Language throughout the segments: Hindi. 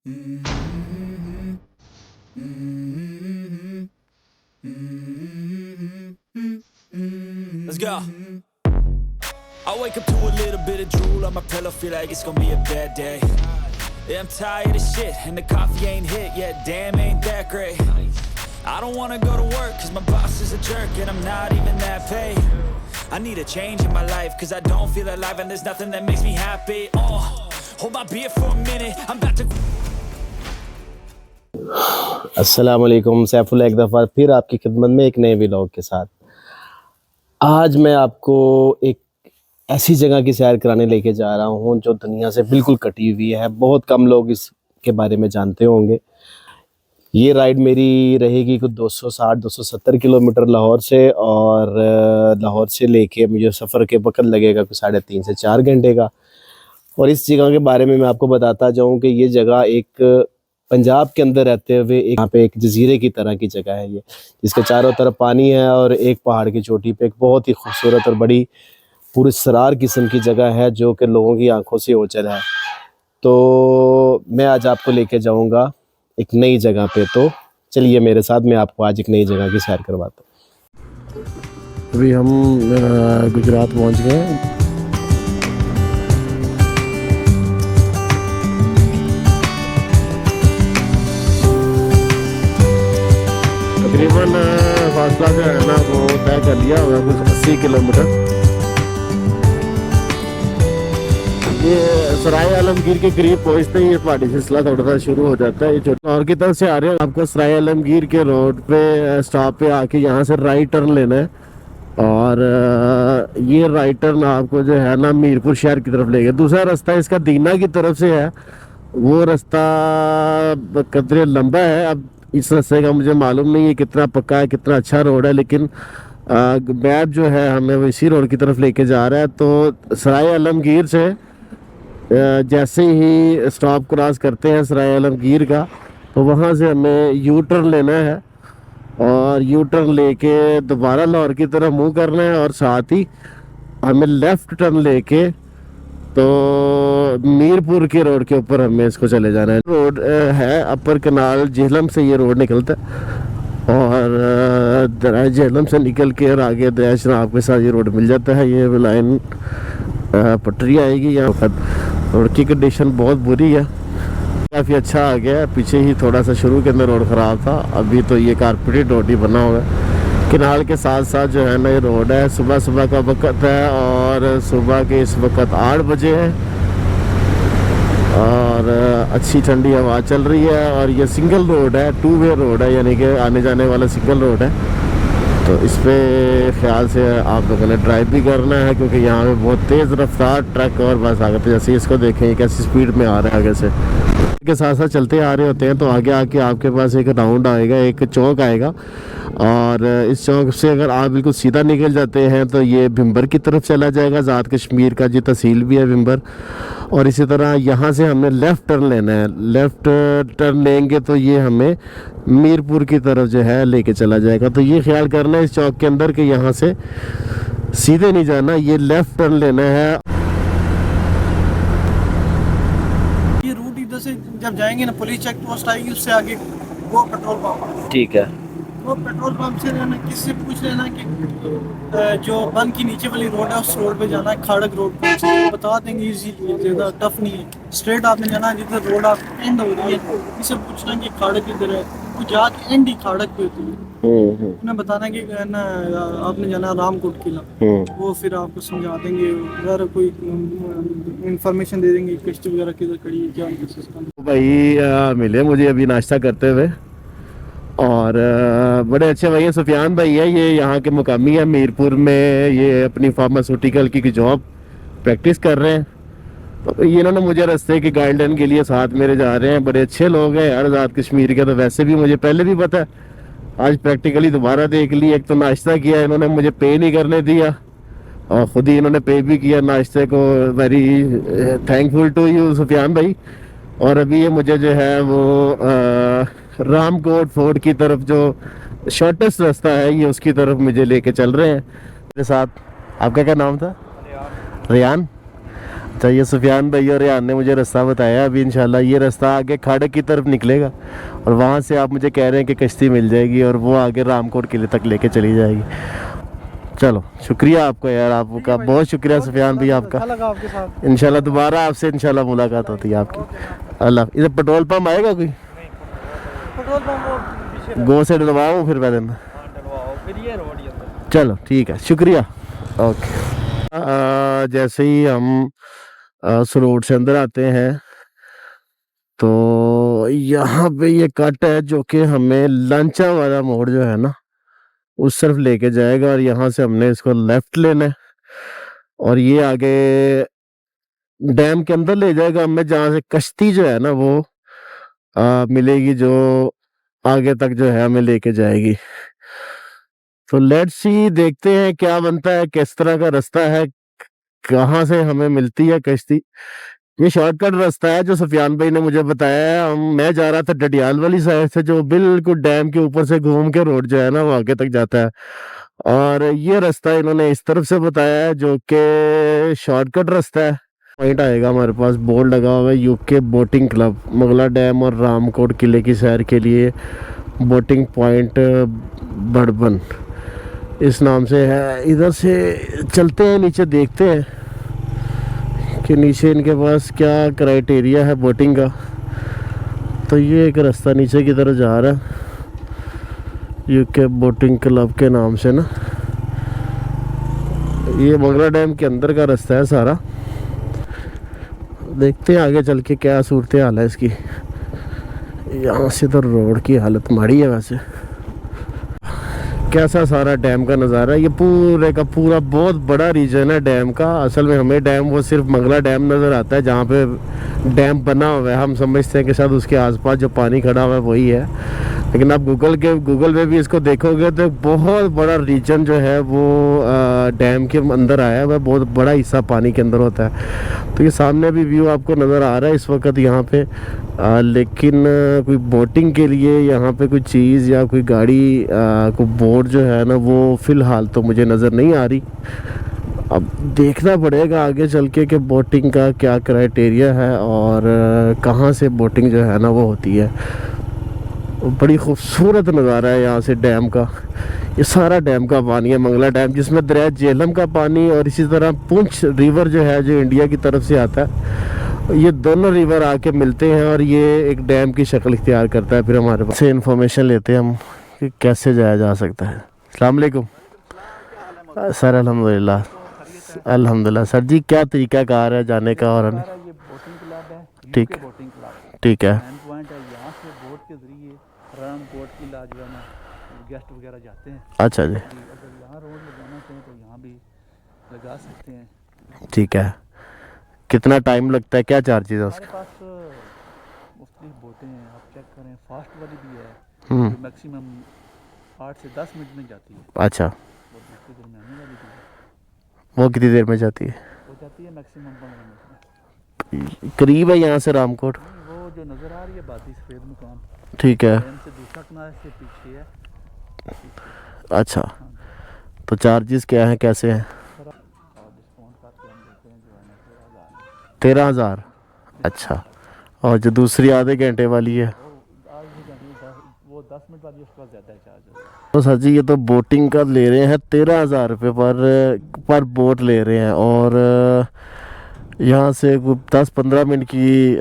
Let's go. I wake up to a little bit of drool on my pillow, feel like it's gonna be a bad day. Yeah, I'm tired of shit, and the coffee ain't hit yet, damn ain't that great. I don't wanna go to work, cause my boss is a jerk, and I'm not even that paid. I need a change in my life, cause I don't feel alive, and there's nothing that makes me happy. Hold my beer for a minute, I'm about to... अस्सलाम वालेकुम। सैफुल एक दफ़ा फिर आपकी खिदमत में एक नए व्लॉग के साथ। आज मैं आपको एक ऐसी जगह की सैर कराने लेके जा रहा हूँ जो दुनिया से बिल्कुल कटी हुई है। बहुत कम लोग इसके बारे में जानते होंगे। ये राइड मेरी रहेगी कुछ 260-270 किलोमीटर लाहौर से, और लाहौर से लेके मुझे सफ़र के वक्त लगेगा कुछ 3.5 से 4 घंटे का। और इस जगह के बारे में मैं आपको बताता जाऊँ कि ये जगह एक पंजाब के अंदर रहते हुए यहाँ पे एक जजीरे की तरह की जगह है ये, जिसके चारों तरफ पानी है और एक पहाड़ की चोटी पे एक बहुत ही खूबसूरत और बड़ी पुरस्रार किस्म की जगह है जो कि लोगों की आंखों से ओझल है। तो मैं आज आपको लेके जाऊंगा एक नई जगह पे, तो चलिए मेरे साथ, मैं आपको आज एक नई जगह की सैर करवाता हूँ। अभी हम गुजरात पहुँच गए। तकरीबन फासला जो है ना वो तय कर लिया होगा कुछ 80 किलोमीटर। ये सराय आलमगीर के करीब पहुंचते ही ये पहाड़ी सिलसिला थोड़ा सा शुरू हो जाता है। ये लाहौर की तरफ से आ रहे हैं, आपको सराय आलमगीर के रोड पे स्टॉप पे आके यहाँ से राइट टर्न लेना है, और ये राइट टर्न आपको जो है ना मीरपुर शहर की तरफ ले गया। दूसरा रास्ता इसका दीना की तरफ से है, वो रास्ता कदरे लंबा है। अब इस रास्ते का मुझे मालूम नहीं है कितना पक्का है, कितना अच्छा रोड है, लेकिन मैप जो है हमें वो इसी रोड की तरफ लेके जा रहा है। तो सराय आलमगीर से जैसे ही स्टॉप क्रॉस करते हैं सराय आलमगीर का, तो वहाँ से हमें यू टर्न लेना है, और यू टर्न लेके दोबारा लाहौर की तरफ मूव करना है, और साथ ही हमें लेफ़्ट टर्न लेके तो मीरपुर के रोड के ऊपर हमें इसको चले जाना है। रोड है अपर कनाल झेलम से ये रोड निकलता है, और दरिया झेलम से निकल के और आगे दरिया शनाब के साथ ये रोड मिल जाता है। ये लाइन पटरी आएगी। यहाँ रोड की कंडीशन बहुत बुरी है, काफ़ी अच्छा आ गया है। पीछे ही थोड़ा सा शुरू के अंदर रोड ख़राब था, अभी तो ये कारपेटेड रोड ही बना हुआ है। किनाल के साथ साथ जो है ना ये रोड है। सुबह सुबह का वक्त है, और सुबह के इस वक्त 8 बजे है, और अच्छी ठंडी हवा चल रही है। और ये सिंगल रोड है, 2 वे रोड है, यानी कि आने जाने वाला सिंगल रोड है। तो इस पर ख्याल से आप लोगों ने ड्राइव भी करना है, क्योंकि यहाँ पे बहुत तेज़ रफ्तार ट्रक और बस आगे थे। जैसे इसको देखें कैसी स्पीड में आ रहा है आगे से, के साथ साथ चलते आ रहे होते हैं। तो आगे आके आपके पास एक राउंड आएगा, एक चौक आएगा, और इस चौक से अगर आप बिल्कुल सीधा निकल जाते हैं तो ये भिम्बर की तरफ चला जाएगा। ज़ात कश्मीर का जी तहसील भी है भिम्बर। और इसी तरह यहाँ से हमें लेफ़्ट टर्न लेना है। लेफ़्ट टर्न लेंगे तो ये हमें मीरपुर की तरफ जो है लेके चला जाएगा। तो ये ख्याल करना है इस चौक के अंदर कि यहाँ से सीधे नहीं जाना, ये लेफ़्ट टर्न लेना है। ये रूट इधर से जब जाएंगे ना, पुलिस चेक पोस्ट आएगी, उससे आगे वो पेट्रोल पंप। ठीक है, वो पेट्रोल पंप से ना किससे पूछ लेना कि जो बंद की नीचे वाली रोड है उस रोड पे जाना है, खाड़क रोड पे, बता देंगे। इजीली, ज़्यादा टफ नहीं है। स्ट्रेट आपने जाना है, जिधर रोड आप एंड हो रही है इससे पूछना कि खाड़क किधर है, वो जाके एंड ही खाड़क पे होती है। उन्हें बताना कि ना आपने जाना रामकोट किला, वो फिर आपको समझा देंगे, अगर कोई इंफॉर्मेशन दे देंगे कश्ती वगैरह किधर खड़ी है, क्या उनका सिस्टम। भाई मिले मुझे अभी नाश्ता करते हुए, और बड़े अच्छे भाई हैं। सुफियान भाई है, ये यहाँ के मुकामी है मीरपुर में। ये अपनी फार्मास्यूटिकल की जॉब प्रैक्टिस कर रहे हैं। तो ये इन्होंने मुझे रास्ते की गाइडलाइन के लिए साथ मेरे जा रहे हैं। बड़े अच्छे लोग हैं यार आज़ाद कश्मीर के। तो वैसे भी मुझे पहले भी पता है, आज प्रैक्टिकली दोबारा देख लिया। एक तो नाश्ता किया इन्होंने, मुझे पे नहीं करने दिया, और ख़ुद ही इन्होंने पे भी किया नाश्ते को। Very thankful to you Sufiyan भाई। और अभी ये मुझे जो है वो रामकोट फोर्ट की तरफ जो शॉर्टेस्ट रास्ता है ये उसकी तरफ मुझे लेके चल रहे हैं मेरे साथ। आपका क्या नाम था? रियान। अच्छा, ये सुफियान भाई और यान ने मुझे रास्ता बताया। अभी इंशाल्लाह ये रास्ता आगे खाड़क की तरफ निकलेगा और वहाँ से आप मुझे कह रहे हैं कि कश्ती मिल जाएगी और वो आगे रामकोट किले तक लेके चली जाएगी। चलो शुक्रिया आपका यार, आपका बहुत शुक्रिया सुफियान भाई आपका। अच्छा लगा आपके साथ। इंशाल्लाह दोबारा आपसे इंशाल्लाह मुलाकात होती है आपकी। अल्लाह। इधर पेट्रोल पंप आएगा कोई? पेट्रोल पंप वो पीछे गो से डलवाऊँ फिर मैं देना? फिर ये रोड ही अंदर। चलो ठीक है, शुक्रिया। ओके। जैसे ही हम उस रोड से अंदर आते हैं तो यहाँ पे ये कट है जो कि हमें लांचा वाला मोड़ जो है ना उस तरफ लेके जाएगा और यहाँ से हमने इसको लेफ्ट लेना है और ये आगे डैम के अंदर ले जाएगा हमें, जहाँ से कश्ती जो है ना वो मिलेगी, जो आगे तक जो है हमें लेके जाएगी। तो लेट्स सी, देखते हैं क्या बनता है, किस तरह का रास्ता है, कहाँ से हमें मिलती है कश्ती। ये शॉर्टकट रास्ता है जो सुफियान भाई ने मुझे बताया है। मैं जा रहा था डडियाल वाली साइड से, जो बिल्कुल डैम के ऊपर से घूम के रोड जो है ना वो आगे तक जाता है, और ये रास्ता इन्होंने इस तरफ से बताया है जो कि शॉर्टकट रास्ता है। पॉइंट आएगा हमारे पास, बोर्ड लगा हुआ है UK boating club, Mangla dam और रामकोट किले की सैर के लिए बोटिंग पॉइंट बड़बन इस नाम से है। इधर से चलते हैं नीचे, देखते हैं कि नीचे इनके पास क्या क्राइटेरिया है बोटिंग का। तो ये एक रास्ता नीचे की तरफ जा रहा है यूके बोटिंग क्लब के नाम से ना। ये मंगला डैम के अंदर का रास्ता है सारा। देखते हैं आगे चल के क्या सूरत हाल है इसकी। यहाँ से तो रोड की हालत माड़ी है वैसे। कैसा सारा डैम का नज़ारा है। ये पूरे का पूरा बहुत बड़ा रीजन है डैम का। असल में हमें डैम वो सिर्फ मंगला डैम नज़र आता है जहाँ पे डैम बना हुआ है। हम समझते हैं कि शायद उसके आसपास जो पानी खड़ा हुआ है वही है, लेकिन आप गूगल पे भी इसको देखोगे तो बहुत बड़ा रीजन जो है वो डैम के अंदर आया हुआ है। बहुत बड़ा हिस्सा पानी के अंदर होता है। तो ये सामने भी व्यू आपको नज़र आ रहा है इस वक्त यहाँ पे, लेकिन कोई बोटिंग के लिए यहाँ पे कोई चीज़ या कोई गाड़ी कोई बोट जो है ना वो फ़िलहाल तो मुझे नज़र नहीं आ रही। अब देखना पड़ेगा आगे चल के कि बोटिंग का क्या क्राइटेरिया है और कहाँ से बोटिंग जो है ना वो होती है। बड़ी खूबसूरत नज़ारा है यहाँ से डैम का। ये सारा डैम का पानी है, मंगला डैम जिसमें दरिया झेलम का पानी और इसी तरह पुंछ रिवर जो है जो इंडिया की तरफ से आता है, ये दोनों रिवर आके मिलते हैं और ये एक डैम की शक्ल इख्तियार करता है। फिर हमारे पास से इन्फॉर्मेशन लेते हैं हम कि कैसे जाया जा सकता है। अस्सलाम वालेकुम सर। अल्हम्दुलिल्लाह अल्हम्दुलिल्लाह सर जी, क्या तरीका कार है जाने का? और ये बोटिंग क्लब है, ठीक बोटिंग क्लब ठीक है, पॉइंट है। यहाँ से बोट के जरिए रामकोट किला जो है ना गेस्ट वगैरह जाते हैं। अच्छा जी, अगर यहाँ रोड लगाना चाहें तो यहाँ भी लगा सकते हैं। ठीक है। कितना टाइम लगता है, क्या चार्जेस है उसका? हमारे पास मुख्तलिफ बोटें हैं, आप चेक करें। फास्ट वाली भी है जो मैक्सिमम 8 से 10 मिनट में जाती है। अच्छा, और दूसरी दरमियानी वाली भी है, वो कितनी देर में जाती है? वो जाती है मैक्सिमम 15 मिनट में। करीब है यहाँ से रामकोट? वो जो नज़र आ रही है बादी सफ़ेद मकान, ठीक है। डैम से दूसरा किनारे से पीछे है। अच्छा, तो चार्जेस क्या हैं, कैसे हैं? और डिस्काउंट करके हम देते हैं जो है ना 13,000। अच्छा, और जो दूसरी आधे घंटे वाली है वो 10 मिनट वाली उसका ज़्यादा चार्ज होगा। तो सर जी ये तो बोटिंग का ले रहे हैं 13,000 रुपये पर बोट ले रहे हैं, और यहाँ से 10-15 मिनट की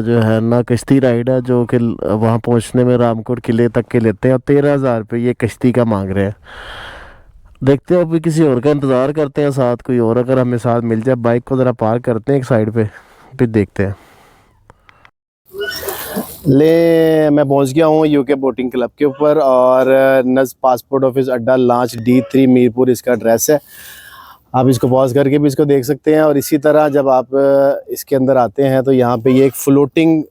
जो है ना कश्ती राइड है जो कि वहाँ पहुँचने में रामकोट किले तक के लेते हैं, और 13,000 रुपये ये कश्ती का मांग रहे हैं। देखते हैं अभी किसी और का इंतज़ार करते हैं, साथ कोई और अगर हमें साथ मिल जाए। बाइक को ज़रा पार्क करते हैं एक साइड पे, फिर देखते हैं। मैं पहुंच गया हूँ यूके बोटिंग क्लब के ऊपर, और नज़ पासपोर्ट ऑफिस अड्डा लांच D3 मीरपुर इसका एड्रेस है। आप इसको पॉज करके भी इसको देख सकते हैं। और इसी तरह जब आप इसके अंदर आते हैं तो यहाँ पे ये एक फ्लोटिंग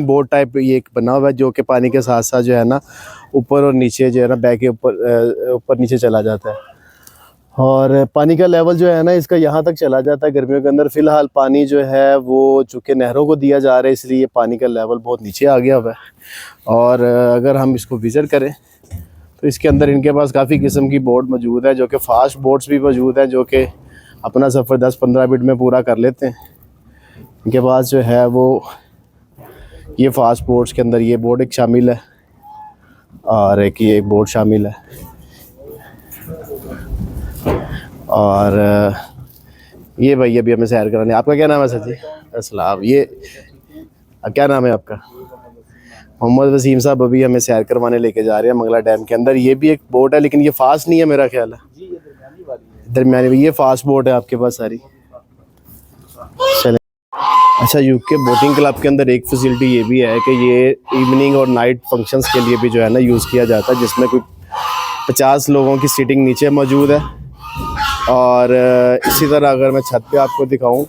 बोट टाइप ये एक बना हुआ है जो कि पानी के साथ साथ जो है ना ऊपर और नीचे जो है ना बैक के ऊपर नीचे चला जाता है। और पानी का लेवल जो है ना इसका यहाँ तक चला जाता है गर्मियों के अंदर। फ़िलहाल पानी जो है वो चूँकि नहरों को दिया जा रहा है इसलिए पानी का लेवल बहुत नीचे आ गया हुआ है। और अगर हम इसको विज़िट करें तो इसके अंदर इनके पास काफ़ी किस्म की बोट मौजूद है, जो कि फ़ास्ट बोट्स भी मौजूद हैं जो कि अपना सफ़र 10-15 मिनट में पूरा कर लेते हैं। इनके पास जो है वो ये फास्ट बोर्ड्स के अंदर ये बोर्ड एक शामिल है और एक ये एक बोर्ड शामिल है। और ये भाई अभी हमें सैर कराने। आपका क्या नाम है सर जी? अस्सलाम। ये क्या नाम है आपका? मोहम्मद वसीम साहब अभी हमें सैर करवाने लेके जा रहे हैं मंगला डैम के अंदर। ये भी एक बोट है लेकिन ये फास्ट नहीं है मेरा ख्याल है, दरमियानी। ये फास्ट बोट है आपके पास सारी? चलें। अच्छा, यूके बोटिंग क्लब के अंदर एक फैसिलिटी ये भी है कि ये इवनिंग और नाइट फंक्शंस के लिए भी जो है ना यूज़ किया जाता है, जिसमें कोई 50 लोगों की सीटिंग नीचे मौजूद है। और इसी तरह अगर मैं छत पे आपको दिखाऊं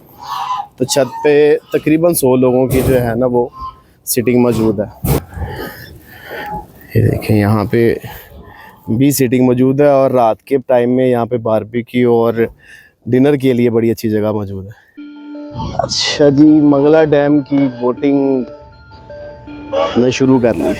तो छत पे तकरीबन 100 लोगों की जो है ना वो सीटिंग मौजूद है। ये देखें यहाँ पे भी सीटिंग मौजूद है और रात के टाइम में यहाँ पे बारबेक्यू और डिनर के लिए बड़ी अच्छी जगह मौजूद है। अच्छा जी, मंगला डैम की बोटिंग ने शुरू कर ली।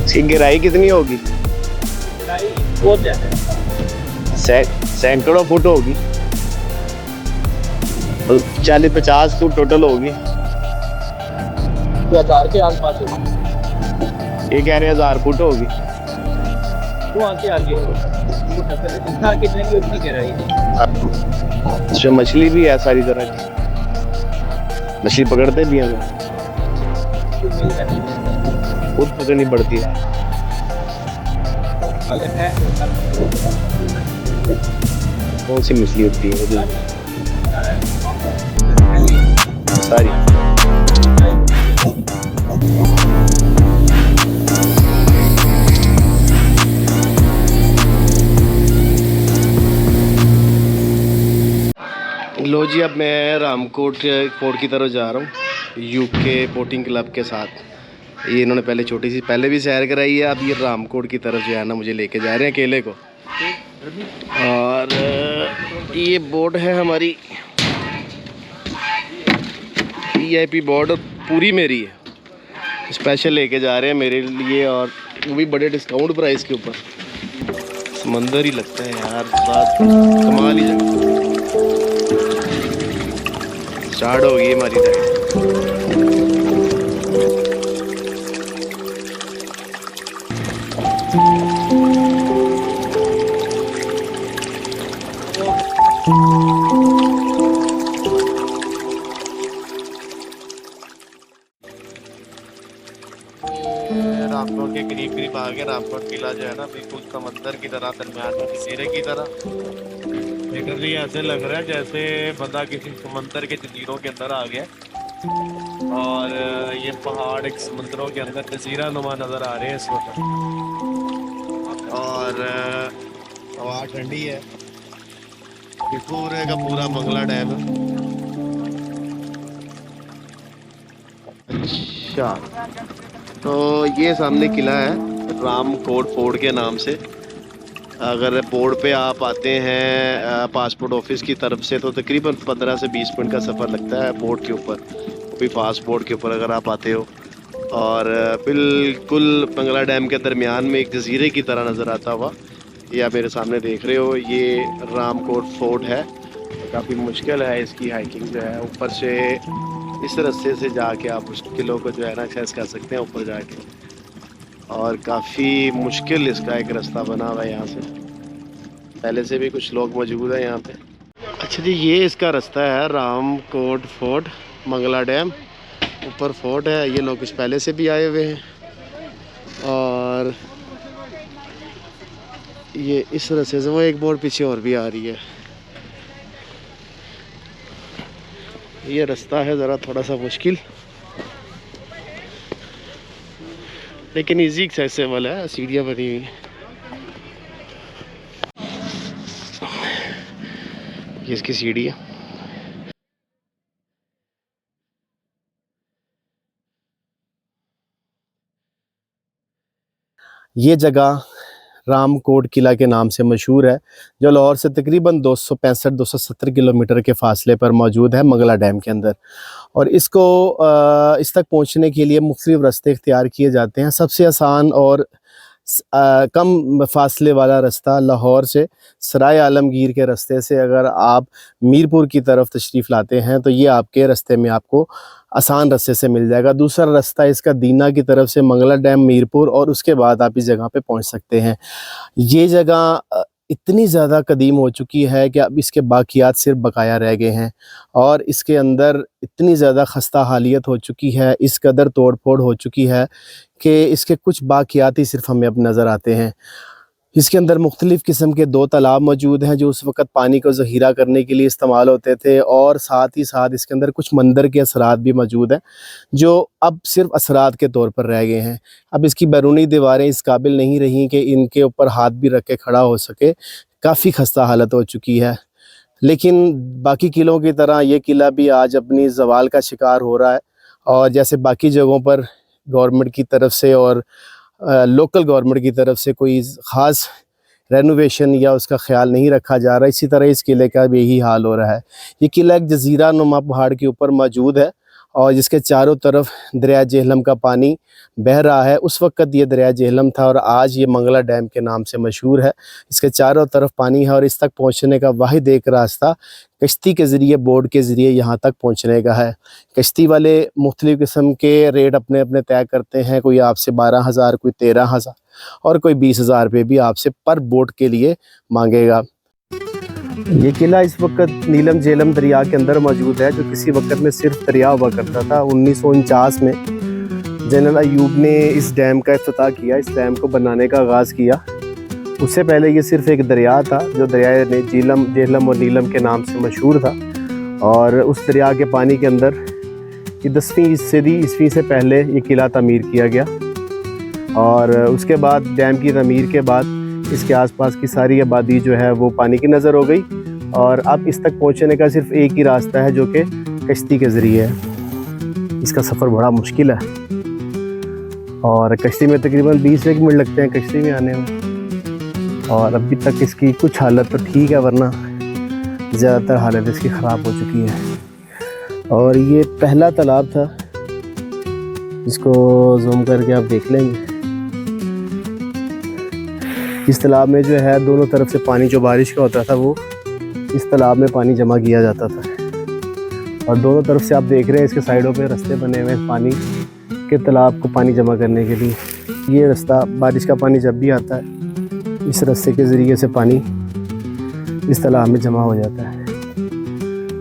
इसकी गहराई कितनी होगी? बहुत ज़्यादा, सैकड़ों फुट होगी, 40-50 फुट टोटल होगी। 1000 के आसपास होगी। ये कह रहे 1000 फुट होगी। वहाँ के आगे कितने की उतनी गहराई है। अच्छा, मछली भी है सारी तरह की? मछली पकड़ते भी हैं? खुद पकड़नी पड़ती है। कौन सी मछली होती है? सारी लो जी, अब मैं रामकोट फोर्ट की तरफ जा रहा हूँ यूके बोटिंग क्लब के साथ। ये इन्होंने पहले छोटी सी पहले भी सैर कराई है, अब ये रामकोट की तरफ जो है ना मुझे लेके जा रहे हैं अकेले को। और ये बोट है हमारी VIP बोट, और पूरी मेरी है। स्पेशल लेके जा रहे हैं मेरे लिए, और वो भी बड़े डिस्काउंट प्राइस के ऊपर। समंदर ही लगता है यार, बात कमाल ही जगह। स्टार्ट हो गई हमारी राइड। रामकोट के करीब करीब आ गए। रामकोट किला जो है ना बिल्कुल समंदर की तरह, दरमियान में जजीरे की तरह। लिटरली ऐसे लग रहा है जैसे बंदा किसी समंदर के जजीरों के अंदर आ गया। और ये पहाड़ एक समंदरों के अंदर जजीरा नुमा नज़र आ रहे हैं इस वक्त। और हवा ठंडी है। ये पूरे का पूरा मंगला डैम है। अच्छा, तो ये सामने किला है रामकोट फोर्ट के नाम से। अगर बोर्ड पे आप आते हैं पासपोर्ट ऑफिस की तरफ से तो तकरीबन 15 से 20 मिनट का सफ़र लगता है बोर्ड के ऊपर, वो भी फास्ट बोर्ड के ऊपर अगर आप आते हो। और बिल्कुल मंगला डैम के दरमियान में एक जजीरे की तरह नज़र आता हुआ ये आप मेरे सामने देख रहे हो, ये रामकोट फोर्ट है। काफ़ी मुश्किल है इसकी हाइकिंग जो है। ऊपर से इस रास्ते से जाके आप उस किलों को जो है ना एक्सेस कर सकते हैं ऊपर जाके। और काफ़ी मुश्किल इसका एक रास्ता बना हुआ है यहाँ से। पहले से भी कुछ लोग मौजूद हैं यहाँ पे। अच्छा जी, ये इसका रास्ता है रामकोट फोर्ट, मंगला डैम। ऊपर फोर्ट है, ये लोग कुछ पहले से भी आए हुए हैं। और ये इस रास्ते से वो एक बोर्ड पीछे और भी आ रही है। ये रास्ता है ज़रा थोड़ा सा मुश्किल। लेकिन इजी एक्सेसिबल है, सीढ़ियाँ बनी हुई हैं। ये इसकी सीढ़ी है। ये जगह रामकोट किला के नाम से मशहूर है, जो लाहौर से तकरीबन 265-270 किलोमीटर के फासले पर मौजूद है, मंगला डैम के अंदर। और इसको इस तक पहुंचने के लिए मुख्तलिफ रास्ते इख्तियार किए जाते हैं। सबसे आसान और कम फासले वाला रास्ता लाहौर से सराय आलमगीर के रास्ते से अगर आप मीरपुर की तरफ तशरीफ़ लाते हैं तो ये आपके रास्ते में आपको आसान रास्ते से मिल जाएगा। दूसरा रास्ता इसका दीना की तरफ से मंगला डैम, मीरपुर, और उसके बाद आप इस जगह पे पहुंच सकते हैं। ये जगह इतनी ज़्यादा कदीम हो चुकी है कि अब इसके बाकियात सिर्फ बकाया रह गए हैं, और इसके अंदर इतनी ज़्यादा खस्ता हालियत हो चुकी है, इस कदर तोड़ फोड़ हो चुकी है कि इसके कुछ बाकियात ही सिर्फ हमें अब नज़र आते हैं। इसके अंदर मुख्तलिफ़ किस्म के 2 तालाब मौजूद हैं जो उस वक़्त पानी को ज़ख़ीरा करने के लिए इस्तेमाल होते थे, और साथ ही साथ इसके अंदर कुछ मंदिर के असरात भी मौजूद हैं जो अब सिर्फ असरात के तौर पर रह गए हैं। अब इसकी बैरूनी दीवारें इस काबिल नहीं रहीं कि इनके ऊपर हाथ भी रख के खड़ा हो सके, काफ़ी खस्ता हालत हो चुकी है। लेकिन बाकी किलों की तरह ये किला भी आज अपनी ज़वाल का शिकार हो रहा है, और जैसे बाकी जगहों पर गवर्नमेंट की तरफ से और लोकल गवर्नमेंट की तरफ से कोई ख़ास रेनोवेशन या उसका ख्याल नहीं रखा जा रहा, इसी तरह इस किले का भी यही हाल हो रहा है। ये किला एक जजीरा नुमा पहाड़ के ऊपर मौजूद है, और जिसके चारों तरफ दरिया जेहलम का पानी बह रहा है। उस वक़्त ये दरिया जेहलम था, और आज ये मंगला डैम के नाम से मशहूर है। इसके चारों तरफ पानी है, और इस तक पहुँचने का वाहिद एक रास्ता कश्ती के ज़रिए, बोट के ज़रिए यहाँ तक पहुँचने का है। कश्ती वाले मुख्तलिफ़ किस्म के रेट अपने अपने तय करते हैं, कोई आपसे 12,000, कोई 13,000 और कोई 20,000 रुपये भी आपसे पर बोट के लिए मांगेगा। ये किला इस वक्त नीलम झेलम दरिया के अंदर मौजूद है, जो किसी वक्त में सिर्फ दरिया हुआ करता था। 1949 में जनरल अयूब ने इस डैम का इफ्तिताह किया, इस डैम को बनाने का आगाज़ किया। उससे पहले ये सिर्फ एक दरिया था, जो दरिया जेहलम और नीलम के नाम से मशहूर था, और उस दरिया के पानी के अंदर 10वीं सदी ईस्वी से पहले ये किला तमीर किया गया। और उसके बाद डैम की तमीर के बाद इसके आसपास की सारी आबादी जो है वो पानी की नज़र हो गई, और अब इस तक पहुंचने का सिर्फ एक ही रास्ता है, जो कि कश्ती के ज़रिए है। इसका सफ़र बड़ा मुश्किल है, और कश्ती में तकरीबन 20 मिनट लगते हैं कश्ती में आने में, और अभी तक इसकी कुछ हालत तो ठीक है, वरना ज़्यादातर हालत इसकी ख़राब हो चुकी है। और ये पहला तालाब था, इसको जूम करके आप देख लेंगे। इस तालाब में जो है दोनों तरफ से पानी जो बारिश का होता था वो इस तालाब में पानी जमा किया जाता था, और दोनों तरफ से आप देख रहे हैं इसके साइडों पे रास्ते बने हुए हैं पानी के तालाब को पानी जमा करने के लिए। ये रास्ता बारिश का पानी जब भी आता है इस रास्ते के ज़रिए से पानी इस तालाब में जमा हो जाता है,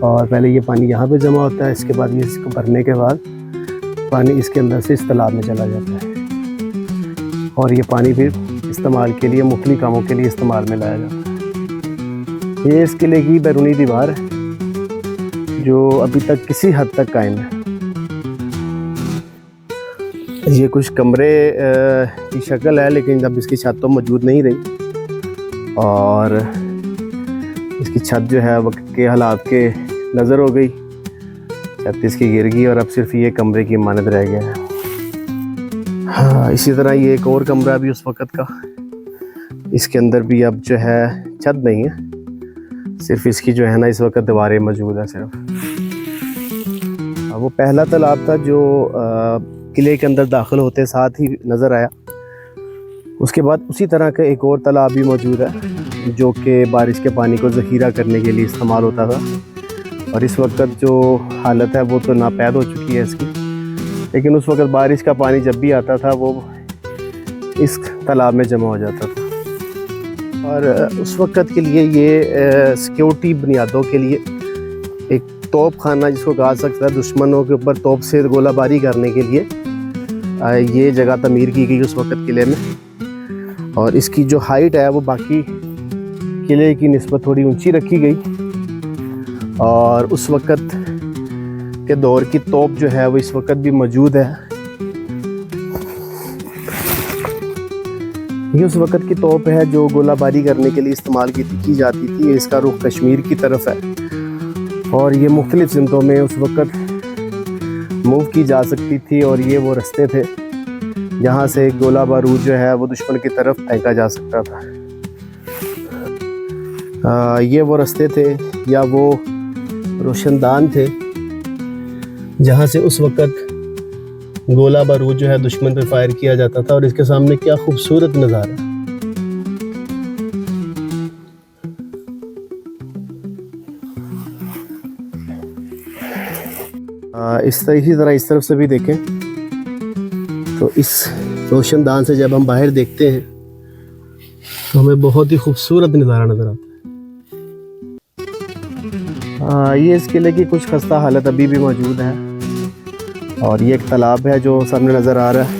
और पहले ये पानी यहाँ पे जमा होता है, इसके बाद ये इसको भरने के बाद पानी इसके अंदर से इस तालाब में चला जाता है, और ये पानी फिर इस्तेमाल के लिए मुख्तलिफ कामों के लिए इस्तेमाल में लाया जाता है। ये इस किले की बैरूनी दीवार है, जो अभी तक किसी हद तक कायम है। ये कुछ कमरे की शक्ल है, लेकिन अब इसकी छत तो मौजूद नहीं रही, और इसकी छत जो है वक्त के हालात के नज़र हो गई, छत इसकी गिर गई, और अब सिर्फ ये कमरे की इमारत रह गया है। हाँ, इसी तरह ये एक और कमरा भी उस वक़्त का, इसके अंदर भी अब जो है छत नहीं है, सिर्फ इसकी जो है ना इस वक्त दीवारें मौजूद है सिर्फ। वो पहला तालाब था जो किले के अंदर दाखिल होते साथ ही नज़र आया। उसके बाद उसी तरह का एक और तालाब भी मौजूद है, जो कि बारिश के पानी को ज़ख़ीरा करने के लिए इस्तेमाल होता था, और इस वक्त जो हालत है वो तो नापैद हो चुकी है इसकी, लेकिन उस वक्त बारिश का पानी जब भी आता था वो इस तालाब में जमा हो जाता था। और उस वक्त के लिए ये सिक्योरिटी बुनियादों के लिए एक तोप खाना जिसको कहा सकता है, दुश्मनों के ऊपर तोप से गोलाबारी करने के लिए ये जगह तमीर की गई उस वक्त किले में। और इसकी जो हाइट है वो बाकी किले की निस्बत थोड़ी ऊंची रखी गई, और उस वक्त के दौर की तोप जो है वो इस वक्त भी मौजूद है। ये उस वक़्त की तोप है जो गोलाबारी करने के लिए इस्तेमाल की जाती थी। इसका रुख कश्मीर की तरफ है और ये मुख्तलिफ़ सिमतों में उस वक़्त मूव की जा सकती थी और ये वो रास्ते थे जहाँ से गोला बारूद जो है वो दुश्मन की तरफ फेंका जा सकता था। ये वो रास्ते थे या वो रोशनदान थे जहाँ से उस वक़्त गोला बारूद जो है दुश्मन पे फायर किया जाता था। और इसके सामने क्या खूबसूरत नज़ारा। इसी तरह इस तरफ से भी देखें तो इस रोशनदान से जब हम बाहर देखते हैं तो हमें बहुत ही खूबसूरत नज़ारा नज़र आता है। ये इस किले की कुछ खस्ता हालत अभी भी मौजूद है और ये एक तालाब है जो सामने नज़र आ रहा है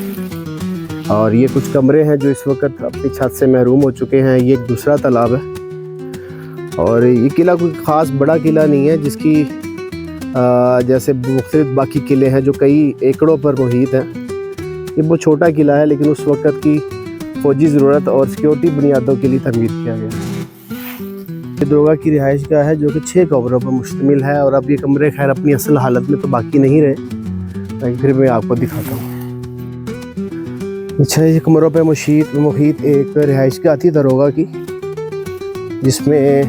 और ये कुछ कमरे हैं जो इस वक्त अपनी छत से महरूम हो चुके हैं। ये एक दूसरा तालाब है और ये किला कोई ख़ास बड़ा किला नहीं है जिसकी जैसे मुख्तलिफ बाकी किले हैं जो कई एकड़ों पर मुहित हैं। ये बहुत छोटा किला है लेकिन उस वक़्त की फ़ौजी ज़रूरत और सिक्योरिटी बुनियादों के लिए तमीर किया गया है। ये दरोगा की रिहाइश गाह है जो कि 6 कमरों पर मुश्तमिल है और अब ये कमरे खैर अपनी असल हालत में तो बाकी नहीं रहे, लेकिन फिर मैं आपको दिखाता हूँ। अच्छा, ये कमरों पर मुहित एक रिहाइश गाह थी दरोगा की, जिसमें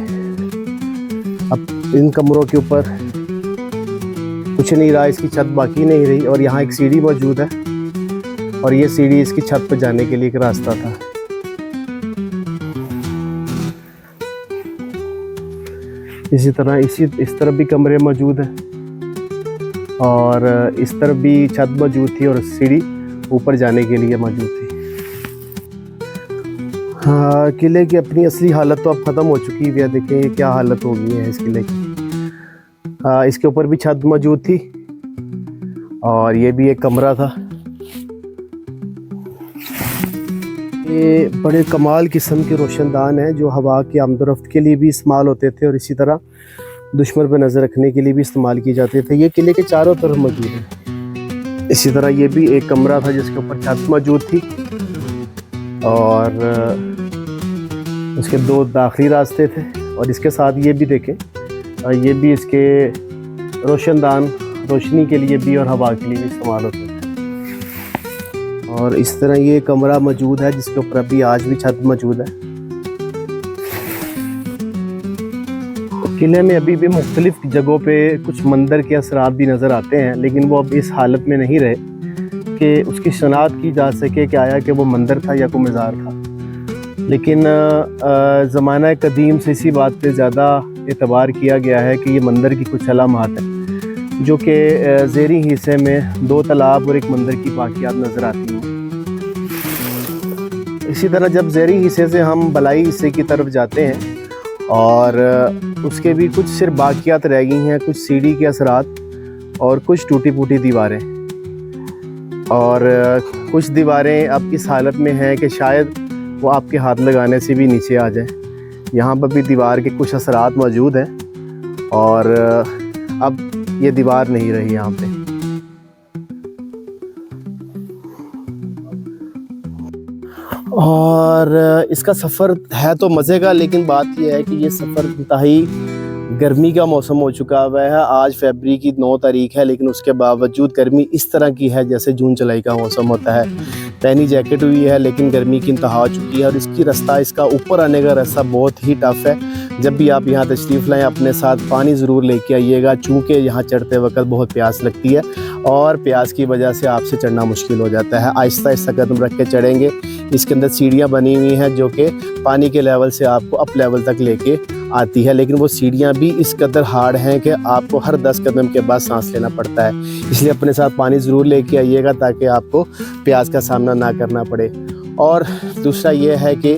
अब इन कमरों के ऊपर कुछ नहीं रहा, इसकी छत बाकी नहीं रही और यहाँ एक सीढ़ी मौजूद है और ये सीढ़ी इसकी छत पर जाने के लिए एक रास्ता था। इसी तरह इस तरफ भी कमरे मौजूद हैं और इस तरफ भी छत मौजूद थी और सीढ़ी ऊपर जाने के लिए मौजूद थी। हाँ, किले की अपनी असली हालत तो अब ख़त्म हो चुकी है। देखें क्या हालत हो गई है इस किले की। इसके ऊपर भी छत मौजूद थी और ये भी एक कमरा था। ये बड़े कमाल किस्म के रोशनदान हैं जो हवा की आमदोरफ्त के लिए भी इस्तेमाल होते थे और इसी तरह दुश्मन पर नज़र रखने के लिए भी इस्तेमाल किए जाते थे। ये किले के चारों तरफ मौजूद है। इसी तरह ये भी एक कमरा था जिसके ऊपर छत मौजूद थी और उसके 2 दाखिली रास्ते थे और इसके साथ ये भी देखें, ये भी इसके रोशनदान रोशनी के लिए भी और हवा के लिए भी इस्तेमाल होते हैं। और इस तरह ये कमरा मौजूद है जिसके ऊपर अभी आज भी छत मौजूद है। किले में अभी भी मुख्तलिफ जगहों पे कुछ मंदिर के असरात भी नज़र आते हैं, लेकिन वो अब इस हालत में नहीं रहे कि उसकी शनाख्त की जा सके कि आया कि वो मंदिर था या कोई मज़ार था। लेकिन ज़माना कदीम से इसी बात पे ज़्यादा एतबार किया गया है कि ये मंदिर की कुछ अलामात है जो कि ज़ेरी हिस्से में 2 तालाब और एक मंदिर की बाक़ियात नज़र आती हैं। इसी तरह जब ज़ेरी हिस्से से हम बलाई हिस्से की तरफ जाते हैं और उसके भी कुछ सिर्फ बाक़ियात रह गई हैं, कुछ सीढ़ी के असरात और कुछ टूटी फूटी दीवारें और कुछ दीवारें अब इस हालत में हैं कि शायद वो आपके हाथ लगाने से भी नीचे आ जाए। यहाँ पर भी दीवार के कुछ असरात मौजूद हैं और अब ये दीवार नहीं रही यहाँ पे। और इसका सफ़र है तो मज़े का, लेकिन बात यह है कि ये सफ़र इंतहाई गर्मी का मौसम हो चुका हुआ है। आज फरवरी की 9 तारीख है लेकिन उसके बावजूद गर्मी इस तरह की है जैसे जून जुलाई का मौसम होता है। पैनी जैकेट हुई है लेकिन गर्मी की इंतहा हो चुकी है और इसका ऊपर आने का रास्ता बहुत ही टफ़ है। जब भी आप यहाँ तशरीफ़ लाएँ अपने साथ पानी ज़रूर लेके आइएगा, चूँकि यहाँ चढ़ते वक्त बहुत प्यास लगती है और प्यास की वजह से आपसे चढ़ना मुश्किल हो जाता है। आहिस्ता आहिस्ता कदम रख के चढ़ेंगे। इसके अंदर सीढ़ियाँ बनी हुई हैं जो कि पानी के लेवल से आपको अप लेवल तक लेके आती है, लेकिन वो सीढ़ियाँ भी इस कदर हार्ड हैं कि आपको हर 10 कदम के बाद सांस लेना पड़ता है। इसलिए अपने साथ पानी ज़रूर लेके आइएगा ताकि आपको प्यास का सामना ना करना पड़े। और दूसरा ये है कि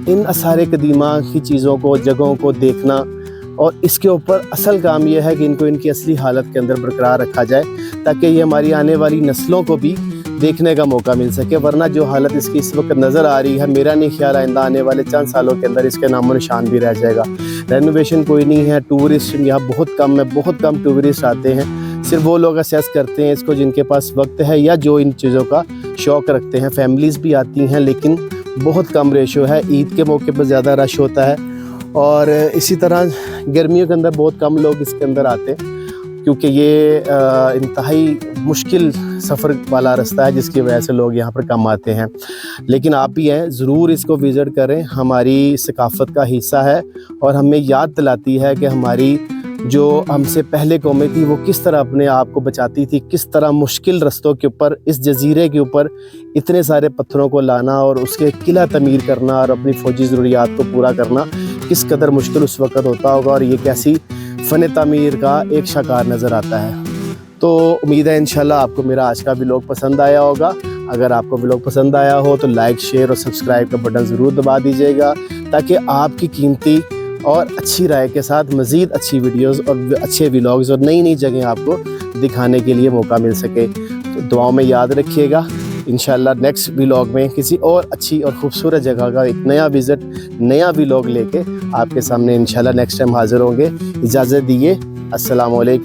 इन आसार कदीमा की चीज़ों को, जगहों को देखना और इसके ऊपर असल काम यह है कि इनको इनकी असली हालत के अंदर बरकरार रखा जाए ताकि ये हमारी आने वाली नस्लों को भी देखने का मौका मिल सके। वरना जो हालत इसकी इस वक्त नज़र आ रही है, मेरा नहीं ख्याल आइंदा आने वाले चंद सालों के अंदर इसके नामो निशान भी रह जाएगा। रेनोवेशन कोई नहीं है, टूरिस्ट यहाँ बहुत कम है, बहुत कम टूरिस्ट आते हैं। सिर्फ वो लोग असेस करते हैं इसको जिनके पास वक्त है या जो इन चीज़ों का शौक़ रखते हैं। फैमिलीज़ भी आती हैं लेकिन बहुत कम रेशो है। ईद के मौके पर ज़्यादा रश होता है और इसी तरह गर्मियों के अंदर बहुत कम लोग इसके अंदर आते हैं, क्योंकि ये इंतहाई मुश्किल सफ़र वाला रास्ता है, जिसकी वजह से लोग यहाँ पर कम आते हैं। लेकिन आप भी हैं, ज़रूर इसको विज़िट करें, हमारी सकाफ़त का हिस्सा है और हमें याद दिलाती है कि हमारी जो हमसे पहले कौमें थी वो किस तरह अपने आप को बचाती थी, किस तरह मुश्किल रास्तों के ऊपर, इस जजीरे के ऊपर इतने सारे पत्थरों को लाना और उसके किला तमीर करना और अपनी फ़ौजी ज़रूरियात को पूरा करना किस कदर मुश्किल उस वक़्त होता होगा, और ये कैसी फ़न तामीर का एक शाकार नज़र आता है। तो उम्मीद है इंशाल्लाह आपको मेरा आज का व्लॉग पसंद आया होगा। अगर आपको व्लॉग पसंद आया हो तो लाइक, शेयर और सब्सक्राइब का बटन ज़रूर दबा दीजिएगा, ताकि आपकी कीमती और अच्छी राय के साथ मज़ीद अच्छी वीडियोस और अच्छे व्लॉग्स और नई नई जगह आपको दिखाने के लिए मौका मिल सके। तो दुआओं में याद रखिएगा। इंशाल्लाह नेक्स्ट व्लॉग में किसी और अच्छी और ख़ूबसूरत जगह का एक नया विज़िट, नया व्लॉग लेके आपके सामने इंशाल्लाह नेक्स्ट टाइम हाज़िर होंगे। इजाज़त दीजिए। अस्सलाम वालेकुम।